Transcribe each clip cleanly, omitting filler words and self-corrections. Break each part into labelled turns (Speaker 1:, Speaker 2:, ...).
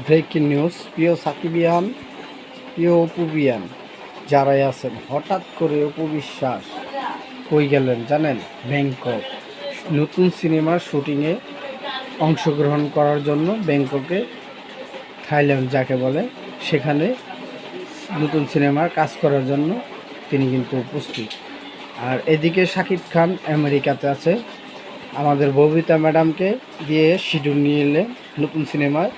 Speaker 1: Breaking news. প্রিয় সাকিবিয়ান, প্রিয় অপুবিয়ান যারাই আছেন, হঠাৎ করে অপু বিশ্বাস কই গেলেন জানেন? ব্যাংকক নতুন সিনেমার শুটিংয়ে অংশগ্রহণ করার জন্য ব্যাংককে, থাইল্যান্ড যাকে বলে, সেখানে নতুন সিনেমার কাজ করার জন্য তিনি কিন্তু উপস্থিত। আর এদিকে শাকিব খান আমেরিকাতে আছে, আমাদের ববিতা ম্যাডামকে দিয়ে শিডিউল নিয়ে এলে নতুন সিনেমায়,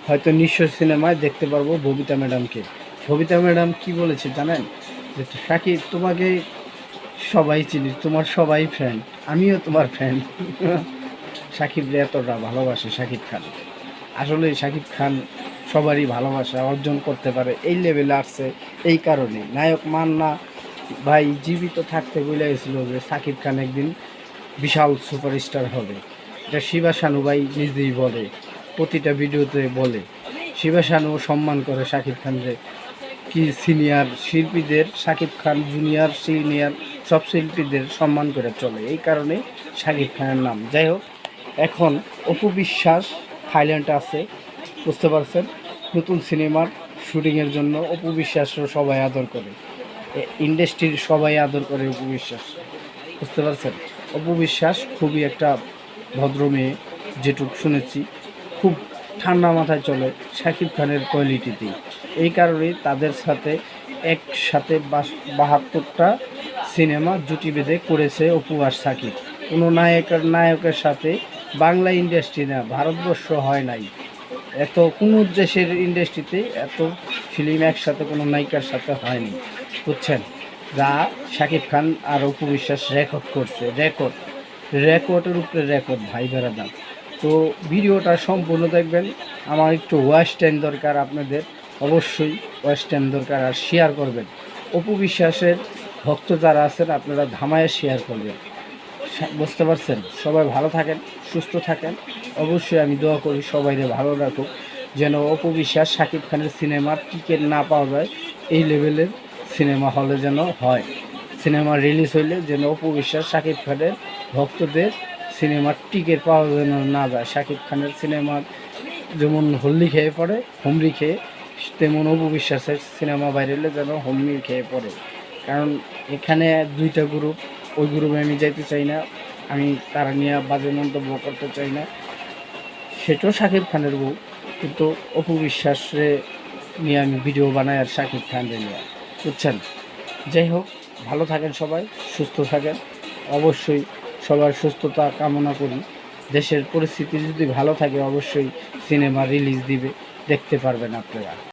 Speaker 1: হয়তো নিঃস্ব সিনেমায় দেখতে পারবো ববিতা ম্যাডামকে। ববিতা ম্যাডাম কি বলেছে জানেন? যে শাকিব, তোমাকে সবাই চিনি, তোমার সবাই ফ্যান, আমিও তোমার ফ্যান। সাকিবরে এতটা ভালোবাসে শাকিব খান। আসলে শাকিব খান সবারই ভালোবাসা অর্জন করতে পারে, এই লেভেলে আসছে এই কারণে। নায়ক মান্না ভাই জীবিত থাকতে বলে গেছিল যে শাকিব খান একদিন বিশাল সুপারস্টার হবে। এটা শিবা শানু ভাই নিজেই বলে, প্রতিটা ভিডিওতে বলে। শিবা শানু সম্মান করে শাকিব খানকে, কি সিনিয়র শিল্পীদের শাকিব খান জুনিয়র সিনিয়র সব শিল্পীদের সম্মান করে চলে, এই কারণে শাকিব খানের নাম। যাই হোক, এখন অপু বিশ্বাস থাইল্যান্ডে আছে, বুঝতে পারছেন? নতুন সিনেমার শুটিংয়ের জন্য অপু বিশ্বাসও সবাই আদর করে, ইন্ডাস্ট্রির সবাই আদর করে অপু বিশ্বাস, বুঝতে পারছেন? অপু বিশ্বাস খুবই একটা ভদ্র মেয়ে, যেটুক শুনেছি, খুব ঠান্ডা মাথায় চলে শাকিব খানের কোয়ালিটিতেই। এই কারণেই তাদের সাথে একসাথে 72টা সিনেমা জুটি বেঁধে করেছে অপু আর শাকিব। কোনো নায়কের সাথে বাংলা ইন্ডাস্ট্রি না, ভারতবর্ষ হয় নাই এত, কোনো দেশের ইন্ডাস্ট্রিতে এত ফিল্ম একসাথে কোনো নায়িকার সাথে হয়নি, বুঝছেন? যা শাকিব খান আর অপু বিশ্বাস রেকর্ড করছে, রেকর্ডের উপরে রেকর্ড, ভাই বেড়াদাম। তো ভিডিওটা সম্পূর্ণ দেখবেন। আমার একটু ওয়াচ টাইম দরকার, আপনাদের অবশ্যই ওয়াচ টাইম দরকার, আর শেয়ার করবেন। অপু বিশ্বাসের ভক্ত যারা আছেন আপনারা ধামায় শেয়ার করবেন, বুঝতে পারছেন? সবাই ভালো থাকেন, সুস্থ থাকেন। অবশ্যই আমি দোয়া করি সবাইকে ভালো রাখুক, যেন অপু বিশ্বাস শাকিব খানের সিনেমার টিকিট না পাওয়া যায়, এই লেভেলের সিনেমা হলে যেন হয়। সিনেমা রিলিজ হইলে যেন অপু বিশ্বাস শাকিব খানের ভক্তদের সিনেমার টিকিট পাওয়া যেন না যায়। শাকিব খানের সিনেমার যেমন হল্লি খেয়ে পড়ে, হুমড়ি খেয়ে, তেমন অপু বিশ্বাসের সিনেমা বাইরে যেন হুমড়ি খেয়ে পড়ে। কারণ এখানে দুইটা গ্রুপ, ওই গ্রুপে আমি যাইতে চাই না, আমি তারা নিয়ে বাজে মন্তব্য করতে চাই না। সেটাও শাকিব খানের বউ, কিন্তু অপু বিশ্বাসে নিয়ে আমি ভিডিও বানাই আর শাকিব খানরে নিয়ে, বুঝছেন? যাই হোক, ভালো থাকেন সবাই, সুস্থ থাকেন। অবশ্যই সবার সুস্থতা কামনা করি। দেশের পরিস্থিতি যদি ভালো থাকে অবশ্যই সিনেমা রিলিজ দিবে, দেখতে পারবেন আপনারা।